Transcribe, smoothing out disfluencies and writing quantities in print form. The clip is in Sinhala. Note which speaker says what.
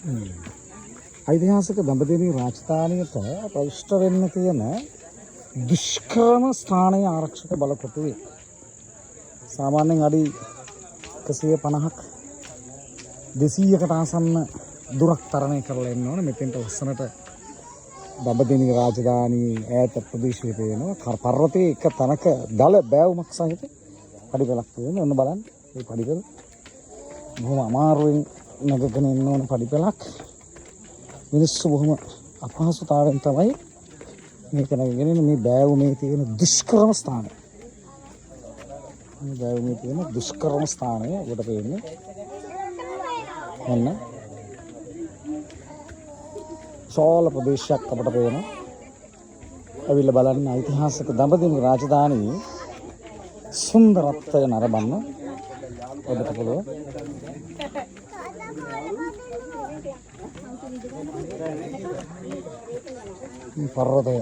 Speaker 1: ඓතිහාසික දඹදෙණිය රාජධානියට ප්‍රවිෂ්ඨ වෙන්න තියෙන දුෂ්කරම ස්ථානයේ ආරක්ෂක බලකොටුවේ සාමාන්‍යයෙන් අඩි 150ක් 200කට ආසන්න දුරක් තරණය කරලා එන්න ඕනේ. මෙතෙන්ට ලස්සනට දඹදෙණිය රාජධානියේ ඈත ප්‍රදේශයේ පේනවා. පර්වතයේ එක තැනක දල බෑවුමක් සහිත පඩිපෙළක් තියෙනවා. ඔන්න බලන්න මේ පඩිපෙළ බොහොම අමාරුවෙන් නැගගෙන එන්න ඕන පඩිපෙළක්. මිනිස්සු බොහොම අපහසුතාවයෙන් තමයි මේක නැගගෙන එන්නේ. මේ බෑවුමේ තියෙන දුෂ්කරම ස්ථානය. මේ බෑවුමේ තියෙන දුෂ්කරම ස්ථානය උඩ පේන්නේ. ඔන්න සෝල ප්‍රදේශයක් අපට පේනවා. ඇවිල්ලා බලන්න ඓතිහාසික දඹදෙණිය රාජධානියේ සුන්දරත්වය නරඹන්න ඔබට පුළුවන්. මේ පර්වතය